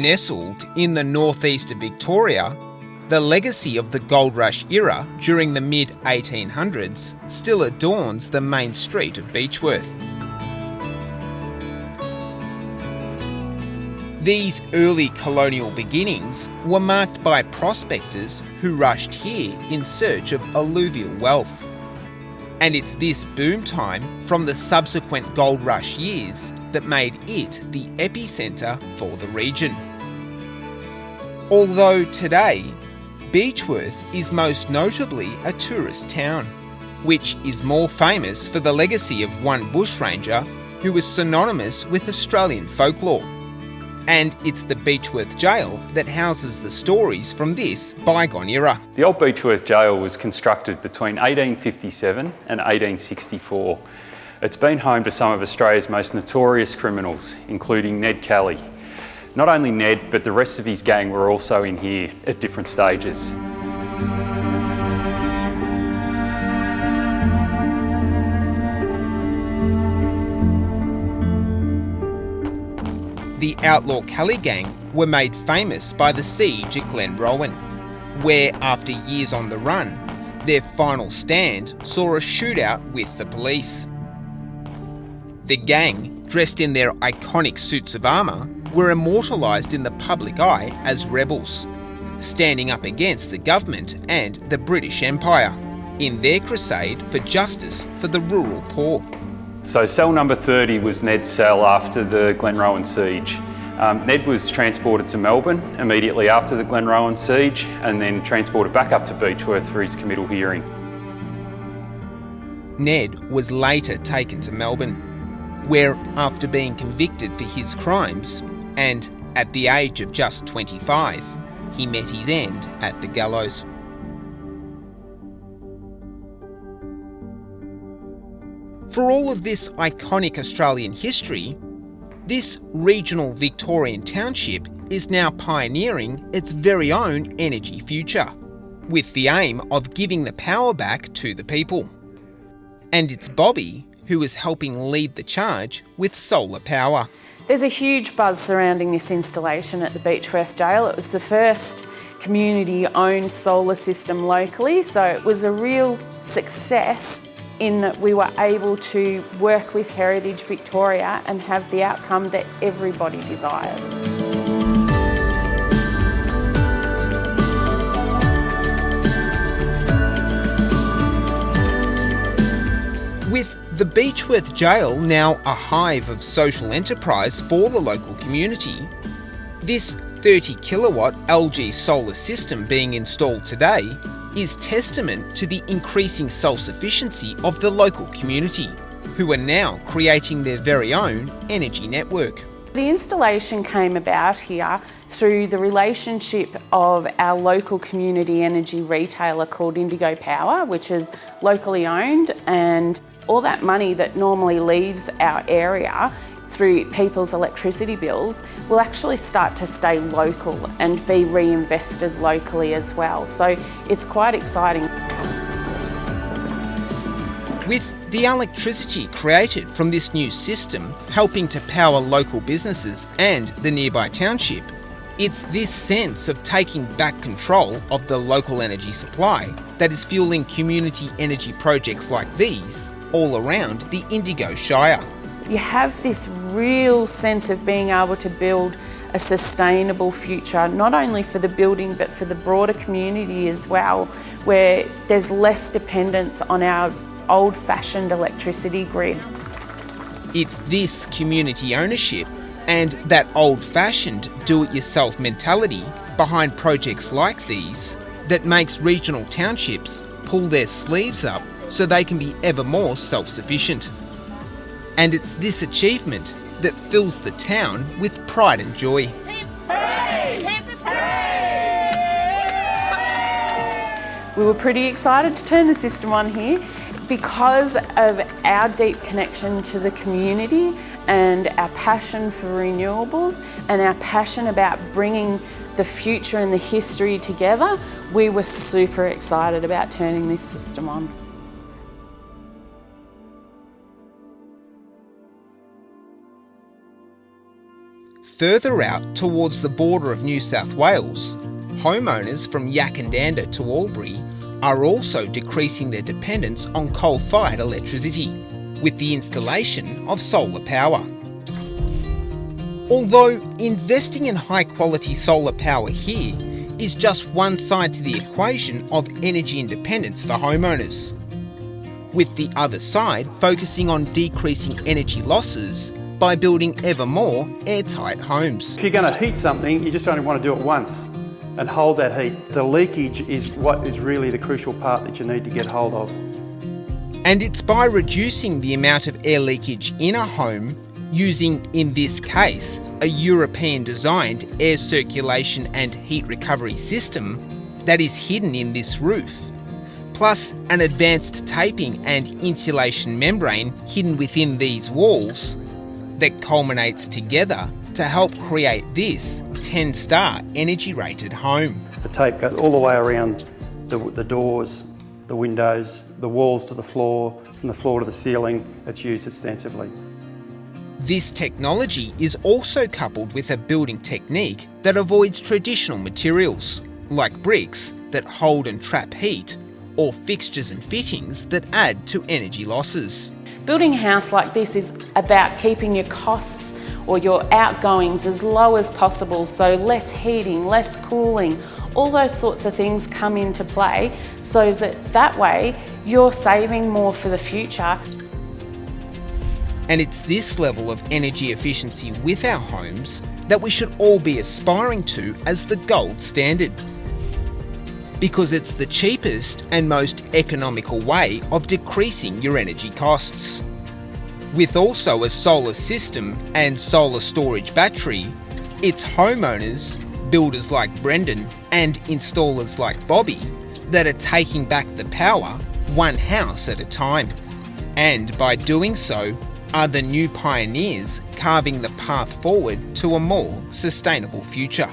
Nestled in the northeast of Victoria, the legacy of the Gold Rush era during the mid-1800s still adorns the main street of Beechworth. These early colonial beginnings were marked by prospectors who rushed here in search of alluvial wealth. And it's this boom time from the subsequent Gold Rush years that made it the epicentre for the region. Although today, Beechworth is most notably a tourist town, which is more famous for the legacy of one bushranger who was synonymous with Australian folklore. And it's the Beechworth Jail that houses the stories from this bygone era. The old Beechworth Jail was constructed between 1857 and 1864. It's been home to some of Australia's most notorious criminals, including Ned Kelly. Not only Ned, but the rest of his gang were also in here at different stages. The outlaw Kelly gang were made famous by the siege at Glenrowan, where after years on the run, their final stand saw a shootout with the police. The gang, dressed in their iconic suits of armour, were immortalised in the public eye as rebels, standing up against the government and the British Empire in their crusade for justice for the rural poor. So cell number 30 was Ned's cell after the Glenrowan siege. Ned was transported to Melbourne immediately after the Glenrowan siege and then transported back up to Beechworth for his committal hearing. Ned was later taken to Melbourne, where after being convicted for his crimes and at the age of just 25, he met his end at the gallows. For all of this iconic Australian history, this regional Victorian township is now pioneering its very own energy future, with the aim of giving the power back to the people. And it's Bobby who is helping lead the charge with solar power. There's a huge buzz surrounding this installation at the Beechworth Jail. It was the first community-owned solar system locally, so it was a real success in that we were able to work with Heritage Victoria and have the outcome that everybody desired. With the Beechworth Jail now a hive of social enterprise for the local community, this 30 kilowatt LG solar system being installed today is testament to the increasing self-sufficiency of the local community, who are now creating their very own energy network. The installation came about here through the relationship of our local community energy retailer called Indigo Power, which is locally owned, and all that money that normally leaves our area through people's electricity bills will actually start to stay local and be reinvested locally as well. So it's quite exciting. With the electricity created from this new system helping to power local businesses and the nearby township, it's this sense of taking back control of the local energy supply that is fueling community energy projects like these all around the Indigo Shire. You have this real sense of being able to build a sustainable future, not only for the building but for the broader community as well, where there's less dependence on our old-fashioned electricity grid. It's this community ownership and that old-fashioned do-it-yourself mentality behind projects like these that makes regional townships pull their sleeves up so they can be ever more self-sufficient. And it's this achievement that fills the town with pride and joy. We were pretty excited to turn the system on here because of our deep connection to the community and our passion for renewables and our passion about bringing the future and the history together. We were super excited about turning this system on. further out towards the border of New South Wales, homeowners from Yakandanda to Albury are also decreasing their dependence on coal-fired electricity with the installation of solar power. Although investing in high-quality solar power here is just one side to the equation of energy independence for homeowners, with the other side focusing on decreasing energy losses by building ever more airtight homes. If you're going to heat something, you just only want to do it once and hold that heat. The leakage is what is really the crucial part that you need to get hold of. And it's by reducing the amount of air leakage in a home using, in this case, a European-designed air circulation and heat recovery system that is hidden in this roof, plus an advanced taping and insulation membrane hidden within these walls that culminates together to help create this 10-star energy-rated home. The tape goes all the way around the doors, the windows, the walls to the floor, from the floor to the ceiling. It's used extensively. This technology is also coupled with a building technique that avoids traditional materials, like bricks that hold and trap heat, or fixtures and fittings that add to energy losses. Building a house like this is about keeping your costs or your outgoings as low as possible, so less heating, less cooling, all those sorts of things come into play so that way you're saving more for the future. And it's this level of energy efficiency with our homes that we should all be aspiring to as the gold standard. Because it's the cheapest and most economical way of decreasing your energy costs. With also a solar system and solar storage battery, it's homeowners, builders like Brendan and installers like Bobby that are taking back the power one house at a time. And by doing so, are the new pioneers carving the path forward to a more sustainable future.